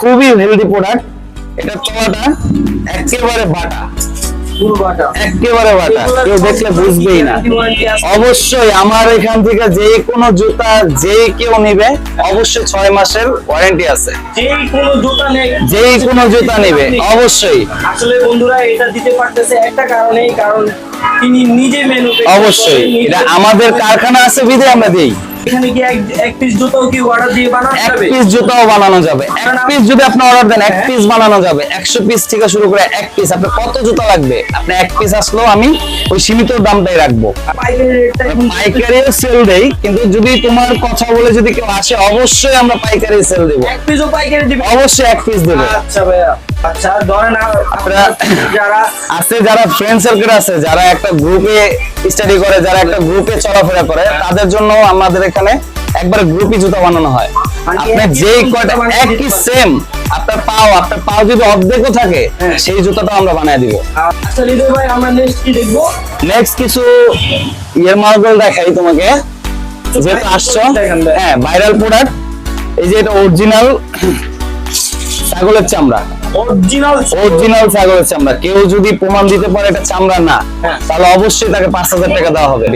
খুবই healthy product. এটা তলাটা একেবারে বাটা, একেবারে বাটা, কেউ দেখলে বুঝবেই না। অবশ্যই আমার এখান থেকে যে কোনো জুতা যে কেউ নিবে অবশ্যই 6 মাসের ওয়ারেন্টি আছে। যে কোনো জুতা নেবে অবশ্যই। আসলে বন্ধুরা এটা দিতে পারতেছে একটা কারণেই, কারণ তিনি নিজে অবশ্যই এটা আমাদের কারখানা আছে বিধে আমরা দিই। এখানে কি এক পিস জুতাও কি অর্ডার দিয়ে বানানো যাবে? এক পিস জুতাও বানানো যাবে। এক পিস যদি আপনি অর্ডার দেন এক পিস বানানো যাবে। 100 পিস থেকে শুরু করে এক পিস। আপনার কত জুতা লাগবে আপনি এক পিস আসলেও আমি ওই সীমিত দামটাই রাখবো। পাইকারিও সেল দেই, কিন্তু যদি তোমার কথা বলে যদি কেউ আসে অবশ্যই আমরা পাইকারি সেল দেব। এক পিসও পাইকারি দিবেন? অবশ্যই এক পিস দেব। আচ্ছা ভাইয়া, আচ্ছা ধরেন আপনারা যারা আছে, যারা ফ্রেন্ড সার্কেল আছে, যারা একটা গ্রুপে স্টাডি করে, যারা একটা গ্রুপে চলাফেরা করে, তাদের জন্য আমাদের এখানে একবারে গ্রুপই জুতা বানানো হয়। আপনি যেই কয়টা একই সেম, আপনার পাও যদি অর্ধেকও থাকে সেই জুতাটা আমরা বানিয়ে দিব। আচ্ছা হৃদয় ভাই, আমরা নেক্সট কি দেখবো? নেক্সট কিছু ইয়ার মার্বেল দেখাই তোমাকে, যেটা আসছো। হ্যাঁ, ভাইরাল প্রোডাক্ট। এই যে এটা অরিজিনাল ছাগলের চামড়া, অরিজিনাল ছাগলের চামড়া। কেউ যদি প্রমাণ দিতে পারে এটা চামড়া না, তাহলে অবশ্যই তাকে 5000 টাকা দেওয়া হবে।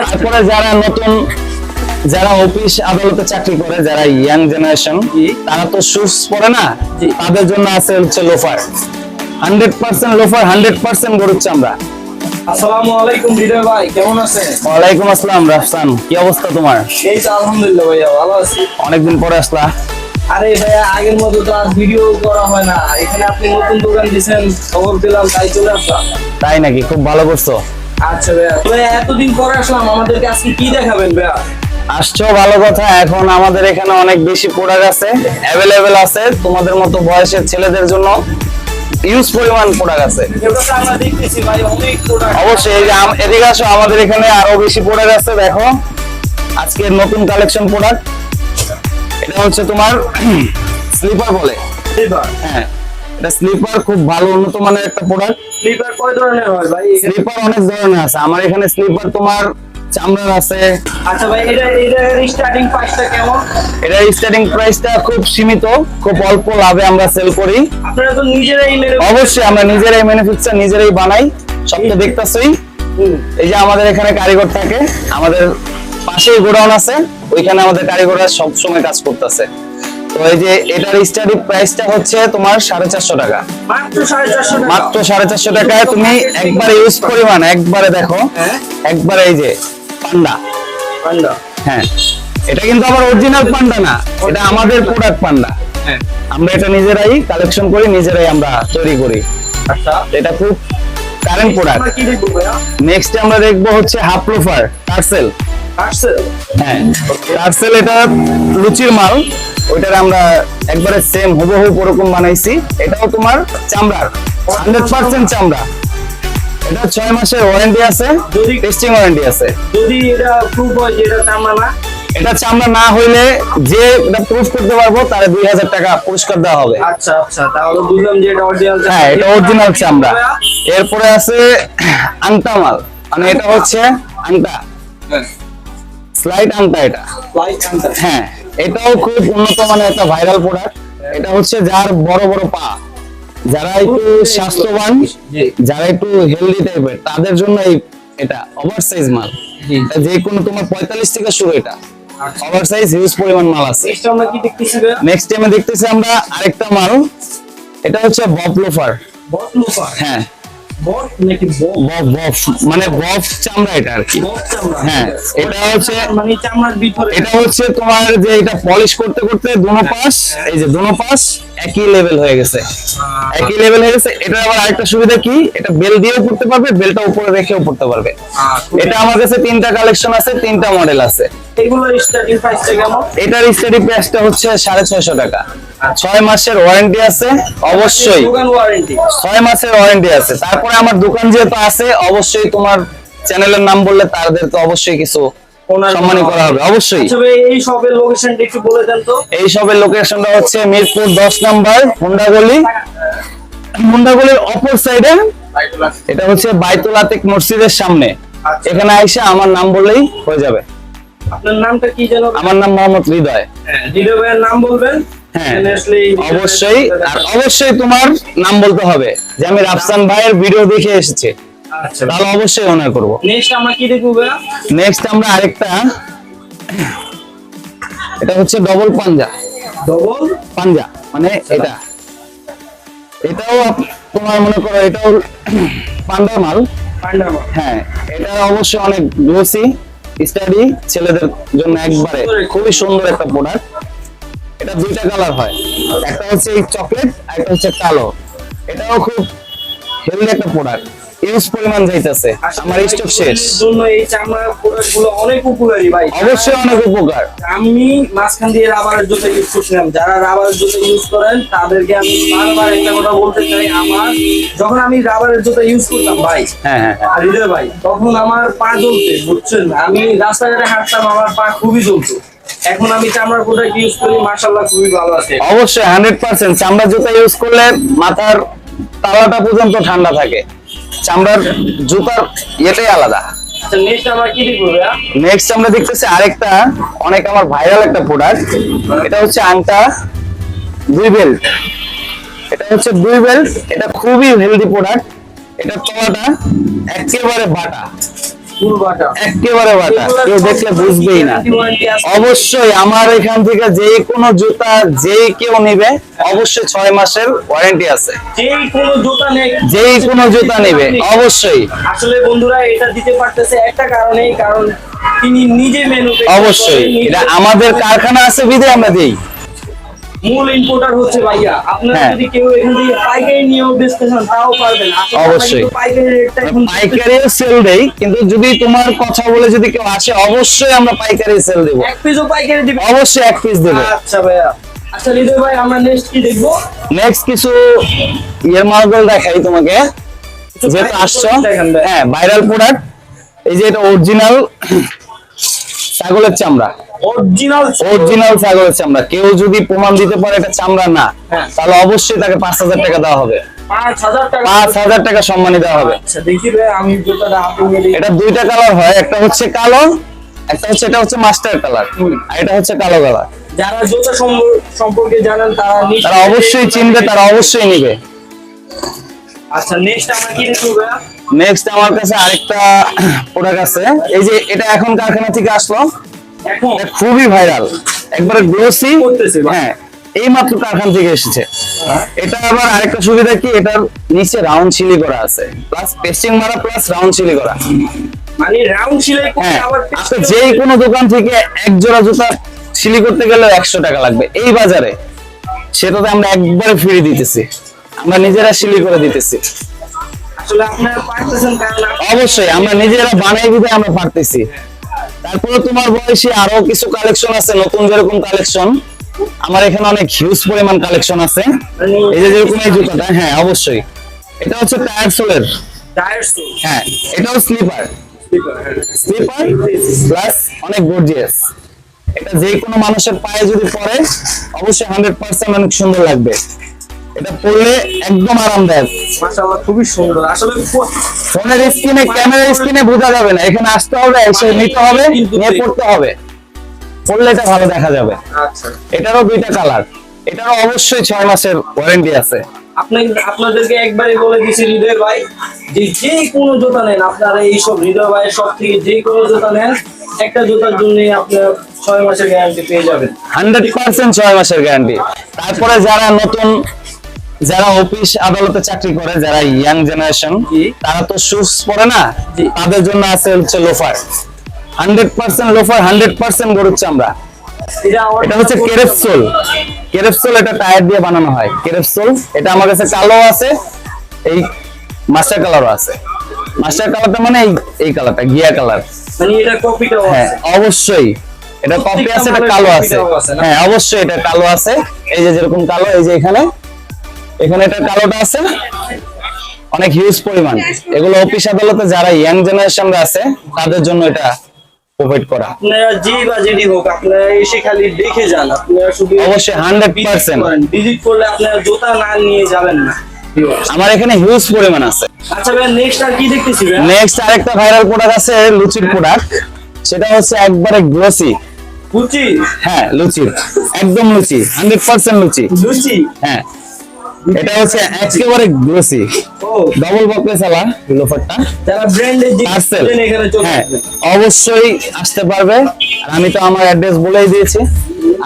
তারপরে যারা নতুন, যারা অফিস আদালতে চাকরি করে, যারা ইয়াং জেনারেশন, তারা তো শুজ পরে না, তাদের জন্য আছে হচ্ছে লোফার। 100% লোফার, 100% গরুর চামড়া। আসসালামু আলাইকুম হৃদয় ভাই, কেমন আছেন? ওয়ালাইকুম আসসালাম রাফসান, কি অবস্থা তোমার? এই তো আলহামদুলিল্লাহ ভাইয়া, ভালো আছি। অনেকদিন পরে আসলা। আরে ভাইয়া, আগের মতো তো আর ভিডিও করা হয় না। এখানে আপনি নতুন দোকান দিয়েছেন, খবর পেলাম, তাই চলে আসলাম। তাই নাকি? খুব ভালো করছো। আচ্ছা ভাইয়া, এতদিন পরে আসলাম, আমাদেরকে আজকে কি দেখাবেন ভাইয়া? আসছো ভালো কথা। এখন আমাদের এখানে অনেক বেশি প্রোডাক্ট আছে, অ্যাভেলেবেল আছে। তোমাদের মতো বয়সের ছেলেদের জন্য ইউজ পরিমাণ প্রোডাক্ট আছে। এগুলো তো আমরা দেখতেছি ভাই, অনেক প্রোডাক্ট। অবশ্যই এই যে এদিকে আসো, আমাদের এখানে আরো বেশি প্রোডাক্ট আছে। দেখো আজকের নতুন কালেকশন প্রোডাক্ট। এটা হচ্ছে তোমার স্লিপার বলে। হ্যাঁ, এটা স্লিপার, খুব ভালো উন্নত মানের একটা প্রোডাক্ট। স্লিপার কয় ধরনের হয় ভাই? স্লিপার অনেক ধরনের আছে আমার এখানে। স্লিপার তোমার চামড়ার আছে। আচ্ছা ভাই, এটা স্টার্টিং প্রাইসটা কেমন? এটা স্টার্টিং প্রাইসটা খুব সীমিত, খুব অল্প লাভে আমরা সেল করি। আপনারা তো নিজেরাই অবশ্যই আমরা নিজেরাই ম্যানুফ্যাকচার, নিজেরাই বানাই। সব তো দেখতেছই। এই যে আমাদের এখানে কারিগর থাকে, আমাদের পাশেই গোডাউন আছে, ওইখানে আমাদের কারিগররা সব সময় কাজ করতেছে। তো এই যে এটার স্টার্টিং প্রাইসটা হচ্ছে তোমার 450 টাকা। মাত্র 450 টাকা? মাত্র 450 টাকায় তুমি একবারে ইউজ পরিমাণ, একবারে দেখো, একবারে এই যে পান্ডা। হ্যাঁ, এটা কিন্তু আবার অরিজিনাল পান্ডা না, এটা আমাদের প্রোডাক্ট পান্ডা। আমরা এটা নিজেরাই কালেকশন করি, নিজেরাই আমরা তৈরি করি। আচ্ছা, এটা খুব কারেন্ট প্রোডাক্ট। কি দেখবো ভাইয়া? নেক্সট আমরা দেখবো হচ্ছে হাফ লোফার টার্সেল। হ্যাঁ, টার্সেল এটা লুচির মাল, ওইটার আমরা একবারে সেম হুবহু ওরকম বানাইছি। এটাও তোমার চামড়ার, 100% চামড়া। এটা 6 মাসের ওয়ারেন্টি আছে, টেস্টিং ওয়ারেন্টি আছে। যদি এটা প্রুফ হয় যে এটা চামড়া না, এটা চামড়া না হইলে যে এটা প্রুফ করতে পারবো তার 2000 টাকা পুরস্কার দেওয়া হবে। আচ্ছা আচ্ছা, তাহলে বুঝলাম যে এটা অরিজিনাল। হ্যাঁ, এটা অরিজিনাল চামড়া। এরপরে আছে আংটা মাল, মানে এটা হচ্ছে আংটা, স্লাইড আংটা। এটা হ্যাঁ, এটাও খুব উন্নত মানের একটা ভাইরাল প্রোডাক্ট। এটা হচ্ছে যার বড় বড় পা, যারা একটু স্বাস্থ্যবান, যারা একটু হেলদি টাইপের, তাদের জন্য এটা ওভারসাইজ মাল। যে কোনো তোমার 45 থেকে শুরু। এটা ওভারসাইজ হিউজ পরিমাণ মাল আছে। নেক্সট টাইমে দেখতেছি আমরা আরেকটা মাল। এটা হচ্ছে বব লোফার। হ্যাঁ, মানে বফ চামড়া এটা আর কি। হ্যাঁ, এটা হচ্ছে মানে চামড়ার ভিতরে। এটা হচ্ছে তোমার যে এটা পলিশ করতে করতে দোনো পাশ, এই যে দোনো পাশ একই লেভেল হয়ে গেছে, একই লেভেল হয়ে গেছে। এটা আবার আরেকটা সুবিধা কি, এটা বেল দিয়েও পড়তে পারবে, বেলটা উপরে রেখেও পড়তে পারবে। এটা আমার কাছে 3টা কালেকশন আছে, 3টা মডেল আছে। এগুলোর স্টার্টিং প্রাইসটা কেমন? এটার স্টার্টিং প্রাইসটা হচ্ছে 650 টাকা। 6 মাসের ওয়ারেন্টি আছে। অবশ্যই দোকান ওয়ারেন্টি, 6 মাসের ওয়ারেন্টি আছে। তারপরে আমার দোকান যেহেতু আছে, অবশ্যই তোমার চ্যানেলের নাম বললে তাদের তো অবশ্যই কিছু সম্মানী করা হবে। অবশ্যই। এই শপের লোকেশনটা একটু বলে দেন তো। এই শপের লোকেশনটা হচ্ছে মিরপুর 10 নম্বর হুন্ডা গলি, হুন্ডা গলির অপর সাইডে। এটা হচ্ছে বাইতুল আতিক মসজিদের সামনে। এখানে আইসা আমার নাম বললেই হয়ে যাবে। আপনার নামটা কি জানো? আমার নাম মোহাম্মদ হৃদয়। হৃদয় ভাইয়ের নাম বলবেন। হ্যাঁ এখানে আসলে এই অবশ্যই, আর অবশ্যই তোমার নাম বলতে হবে যে আমি রাফসান ভাইয়ের ভিডিও দেখে এসেছি, আচ্ছা তাহলে অবশ্যই অনার করব। নেক্সট আমরা কি দেখবো ভাইয়া? নেক্সট আমরা আরেকটা, এটা হচ্ছে ডবল পাঞ্জা। ডবল পাঞ্জা মানে এটা, এটাও তোমার মনে করো এটাও পান্ডার মাল। পান্ডামা। হ্যাঁ, এটা অবশ্যই অনেক গ্লোসি, স্টাডি, ছেলেদের জন্য একবারে খুবই সুন্দর একটা প্রোডাক্ট। এটা দুইটা কালার হয়, একটা হচ্ছে এই চকলেট আর একটা হচ্ছে কালো। এটাও খুব হেলদি একটা প্রোডাক্ট, ইউজ পরিমাণ যাইতেছে, আমার স্টক শেষ। জন্য এই চামড়ার প্রোডাক্টগুলো অনেক উপকারী ভাই। অবশ্যই অনেক উপকার। আমি মাঝখান দিয়ে রাবারের জুতা ইউজ করছিলাম, যারা রাবারের জুতা ইউজ করেন তাদেরকে আমি বারবার একটা কথা বলতে চাই, যখন আমি রাবারের জুতা ইউজ করতাম ভাই, হ্যাঁ হ্যাঁ হ্যাঁ। আর হৃদয় ভাই, তখন আমার পা জ্বলতে, বুঝছেন, আমি রাস্তাঘাটে হাঁটতাম আমার পা খুবই জ্বলতো। এখন আমি চামড়ার প্রোডাক্ট ইউজ করি, মাশাআল্লাহ খুবই ভালো আছে। অবশ্যই 100% চামড়া জুতা ইউজ করলে মাথার তালাটা পর্যন্ত ঠান্ডা থাকে। চামড়ার জুতার ইয়েটাই আলাদা। আচ্ছা নেক্সট আমরা কি দেখবো ভাইয়া? নেক্সট আমরা দেখতেছি আরেকটা অনেক আমার ভাইরাল একটা প্রোডাক্ট, এটা হচ্ছে আংটা দুই বেল্ট। এটা হচ্ছে দুই বেল্ট, এটা খুবই হেলদি প্রোডাক্ট। এটা তলাটা একেবারে বাটা, ফুল বাটা। একেবারে বাটা, কেউ দেখলে বুঝবেই না। অবশ্যই আমার এখান থেকে যে কোনো জুতা যে কেউ নিবে অবশ্যই 6 মাসের ওয়ারেন্টি আছে। যেই কোনো জুতা নেই, যেই কোনো জুতা নেবে অবশ্যই। আসলে বন্ধুরা এটা দিতে পারতেছে একটা কারণেই, কারণ তিনি নিজে মেনু অবশ্যই এটা আমাদের কারখানা আছে বিধে আমরা দিই। মূল ইম্পোর্টার হচ্ছে ভাইয়া। আপনারা হ্যাঁ। যদি কেউ এখান থেকে পাইকারি নিয়েও বেচতে চান তাও পারবেন। আসলে আমরা অবশ্যই। কিন্তু পাইকারি রেটটা এখন পাইকারিও সেল দেই, কিন্তু যদি তোমার কথা বলে যদি কেউ আসে অবশ্যই আমরা পাইকারি সেল দেব। এক পিসও পাইকারি দিবেন? অবশ্যই এক পিস দেব। আচ্ছা ভাইয়া। আচ্ছা হৃদয় ভাই, আমরা নেক্সট কি দেখবো? নেক্সট কিছু ইয়ার মার্বেল দেখাই তোমাকে, যেহেতু আসছো। দেখেন ভাই। হ্যাঁ, ভাইরাল প্রোডাক্ট। এই যে এটা অরিজিনাল ছাগলের চামড়া, অরিজিনাল অরিজিনাল ছাগলের চামড়া। কেউ যদি প্রমাণ দিতে পারে এটা চামড়া না, হ্যাঁ। তাহলে অবশ্যই তাকে 5000 টাকা দেওয়া হবে। 5000 টাকা। 5000 টাকা সম্মানী দেওয়া হবে। আচ্ছা দেখি ভাই, আমি জুতাটা হাতে নিয়ে দেখি। এটা দুইটা কালার হয়, একটা হচ্ছে কালো, একটা হচ্ছে এটা হচ্ছে মাস্টার কালার, আর এটা হচ্ছে কালো কালার। যারা জুতা সম্পর্কে জানেন তারা তারা অবশ্যই চিনবে, তারা অবশ্যই নিবে। আচ্ছা নেক্সট আমরা কি দেখবো ভাইয়া? নেক্সট আমার কাছে আরেকটা প্রোডাক্ট আছে, এই যে এটা এখন কারখানা থেকে আসলো, এখন এটা খুবই ভাইরাল, একবারে গ্লোসি। করতেছে ভাই। হ্যাঁ, এই মাত্র কারখানা থেকে এসেছে। এটা আবার আরেকটা সুবিধা কি, এটার নিচে রাউন্ড সিলি করা আছে, প্লাস পেস্টিং মারা, প্লাস রাউন্ড সিলি করা। মানে রাউন্ড সেলাই করে হ্যাঁ, আবার আচ্ছা যে কোনো দোকান থেকে এক জোড়া জুতা সিলি করতে গেলে 100 টাকা লাগবে এই বাজারে, সেটাতে আমরা একবারে ফ্রি দিতেছি, আমরা নিজেরা সিলি করে দিতেছি। আসলে আপনারা পারতেছেন, কারণ অবশ্যই আমরা নিজেরা বানাই দিতে আমরা পারতেছি। তারপরে তোমার বয়সী আরো কিছু কালেকশন আছে, নতুন যেরকম কালেকশন আমার এখানে অনেক হিউজ পরিমাণ কালেকশন আছে। এই যে যেরকম এই জুতাটা, হ্যাঁ অবশ্যই এটা হচ্ছে টায়ার সোলের। টায়ার সুল হ্যাঁ, এটাও স্লিপার, স্লিপার প্লাস অনেক গর্জিয়াস। এটা যে কোনো মানুষের পায়ে যদি পরে অবশ্যই 100% অনেক সুন্দর লাগবে। এটা পরলে একদম আরামদায়ক। মাশাআল্লাহ খুবই সুন্দর। আসলে ফোনের স্ক্রিনে, ক্যামেরার স্ক্রিনে বোঝা যাবে না, এখানে আসতে হবে, এসে নিতে হবে, নিয়ে পড়তে হবে, পড়লে এটা ভালো দেখা যাবে। আচ্ছা এটারও দুইটা কালার, এটারও অবশ্যই 6 মাসের ওয়ারেন্টি আছে। আপনাদেরকে একবারে বলে দিছি হৃদয় ভাই, যে কোনো জুতা নেন আপনারা এইসব হৃদয় ভাইয়ের সব থেকে যে কোনো জুতা নেন, একটা জুতার জন্য আপনার 6 মাসের গ্যারান্টি পেয়ে যাবেন। 100% 6 মাসের গ্যারান্টি। তারপরে যারা নতুন, যারা অফিস আদালতে চাকরি করে, যারা ইয়াং জেনারেশন, জি। তারা তো শুজ পরে না, জি। তাদের জন্য আছে হচ্ছে লোফার। 100% লোফার, 100% গরুর চামড়া। এটা হচ্ছে কেরেপসোল। কেরেপসোল এটা টায়ার দিয়ে বানানো হয়, কেরেপসোল। এটা আমার কাছে কালো আছে, এই মাস্টার কালারও আছে। মাস্টার কালারটা মানে এই কালারটা গিয়া কালার। মানে এটা কপিটাও হ্যাঁ আছে। অবশ্যই এটা কপি আছে, এটা কালো আছে। হ্যাঁ অবশ্যই এটা কালো আছে, এই যে যেরকম কালো, এই যে এখানে এটা কালোটা আছে, অনেক হিউজ পরিমাণ। এগুলো অফিস আদালতে যারা ইয়াং জেনারেশনরা আছে তাদের জন্য এটা প্রোভাইড করা। আপনারা যে বাজেটই হোক, আপনারা এসে খালি দেখে যান। আপনারা শুধু অবশ্যই 100% ভিজিট করলে আপনারা জুতা না নিয়ে যাবেন না। আমার এখানে হিউজ পরিমাণ আছে। আচ্ছা ভাই নেক্সট আর কি দেখতেছি ভাই? নেক্সট আরেকটা ভাইরাল প্রোডাক্ট আছে, লুচির প্রোডাক্ট। সেটা হচ্ছে একবারে গ্লোসি, কুচি হ্যাঁ লুচি, একদম লুচি, 100% লুচি। লুচি। হ্যাঁ এটা হচ্ছে একেবারে গ্লোসি ও ডবল বকলে চালা লোফারটা যারা ব্র্যান্ডের যে পার্সেল। এখানে চলে হ্যাঁ আসবেন। অবশ্যই আসতে পারবে, আর আমি তো আমার অ্যাড্রেস বলেই দিয়েছি।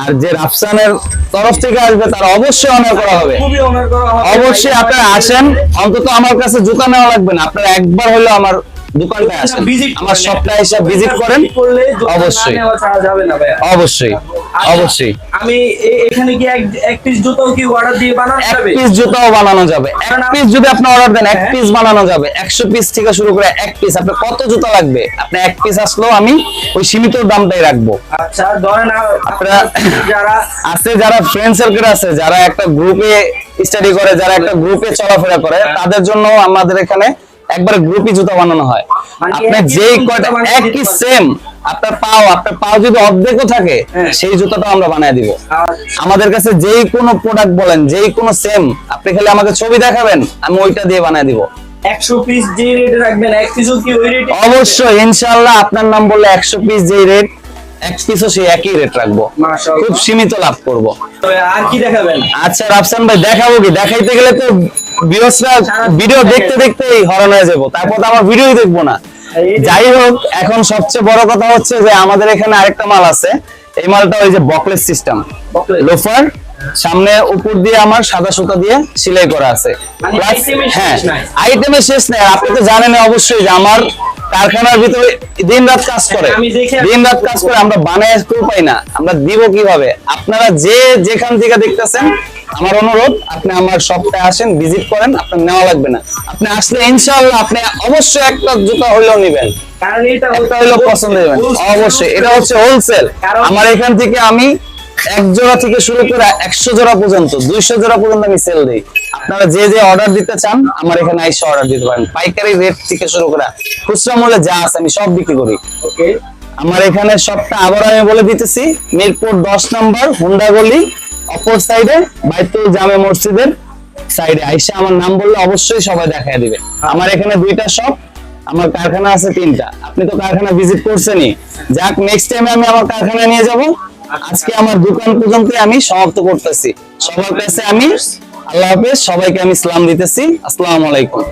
আর যে রাফসানের তরফ থেকে আসবে তার অবশ্যই অনার করা হবে। খুবই অনার করা হবে। অবশ্যই আপনারা আসেন, অন্তত আমার কাছে জুতা নেওয়া লাগবে না, আপনারা একবার হলো আমার দোকানটায় আসেন, আমার শপটা এসে ভিজিট করেন। করলে অবশ্যই। নেওয়া ছাড়া যাবে না ভাইয়া। অবশ্যই আচ্ছা, অবশ্যই আমি এখানে কি এক পিস জুতাও কি অর্ডার দিয়ে বানানো এক যাবে? পিস জুতাও বানানো যাবে, এক পিস যদি আপনি অর্ডার দেন এক হ্যাঁ। পিস বানানো যাবে, 100 পিস থেকে শুরু করে এক পিস। আপনার কত জুতা লাগবে, আপনি এক পিস আসলেও আমি ওই সীমিত দামটাই রাখবো। আচ্ছা ধরেন আপনারা যারা আছে, যারা ফ্রেন্ড সার্কেল আছে, যারা একটা গ্রুপে স্টাডি করে, যারা একটা গ্রুপে চলাফেরা করে, তাদের জন্য আমাদের এখানে একবার গ্রুপই জুতা বানানো হয়। মানে আপনার একই যেই জুতা কয়টা বানিয়ে একই দিতে পারবেন। সেম, আপনার পাও যদি অর্ধেকও থাকে হ্যাঁ। সেই জুতাটা আমরা বানিয়ে দিব। আচ্ছা, আমাদের কাছে যেই কোনো প্রোডাক্ট বলেন, যেই কোনো সেম, আপনি খালি আমাকে ছবি দেখাবেন, আমি ওইটা দিয়ে বানিয়ে দিব। 100 পিস যে রেটে রাখবেন এক পিসও কি ওই রেটে? অবশ্যই ইনশাআল্লাহ আপনার নাম বললে 100 পিস যেই রেট, এক পিসও সেই একই রেট রাখবো, মাশাআল্লাহ। খুব সীমিত লাভ করব। আর কি দেখাবেন? আচ্ছা রাফসান ভাই, দেখাবো কি? দেখাইতে গেলে তো ভিউয়ার্সরা ভিডিও দেখতে দেখতেই হরণ হয়ে যাবো, তারপর তো আমার ভিডিওই দেখবো না। যাই হোক, এখন সবচেয়ে বড় কথা হচ্ছে যে আমাদের এখানে আরেকটা মাল আছে। এই মালটা ওই যে বকলেস সিস্টেম Bucklet। লোফার, সামনে উপর দিয়ে আমার সাদা সুতা দিয়ে সেলাই করা আছে। মানে Plus, item-এর শেষ হ্যাঁ নাই। আইটেমের শেষ নাই। আর আপনি তো জানেন অবশ্যই যে আমার কারখানার ভিতরে দিন রাত কাজ করে, আমি দেখে দিন রাত কাজ করে, আমরা বানায় কেউ পাই না, আমরা দিব কিভাবে? আপনারা যে যেখান থেকে দেখতেছেন, আমার অনুরোধ আপনি আমার শপে আসেন, ভিজিট করেন, আপনার নেওয়া লাগবে না। আপনি আসলে ইনশাআল্লাহ আপনি অবশ্যই একটা জুতা হইলেও নেবেন, কারণ এটা একটা হইলেও পছন্দ হবেন। অবশ্যই এটা হচ্ছে হোলসেল। কারণ- আমার এখান থেকে আমি 1 জোড়া থেকে শুরু করে 100 জোড়া পর্যন্ত, 200 জোড়া পর্যন্ত আমি সেল দিই। আপনারা যে যে অর্ডার দিতে চান আমার এখানে এসে অর্ডার দিতে পারেন। পাইকারি রেট থেকে শুরু করে খুচরা মূল্যে যা আছে আমি সব বিক্রি করি। ওকে। আমার এখানে সবটা আবার আমি বলে দিতেছি, মিরপুর 10 নম্বর হুন্ডা গলি, অপর সাইডে বাইতুল জামে মসজিদের সাইডে আইসা আমার নাম বললে অবশ্যই সবাই দেখায় দিবে। আমার এখানে 2টা শপ, আমার কারখানা আছে 3টা। আপনি তো কারখানা ভিজিট করছেনই, যাক নেক্সট টাইমে আমি আমার কারখানা নিয়ে যাব। আজকে আমার দোকান পর্যন্ত আমি সমাপ্ত করতেছি। সবার কাছে আমি আল্লাহ হাফেজ, সবাইকে আমি সালাম দিতেছি। আসসালামু আলাইকুম।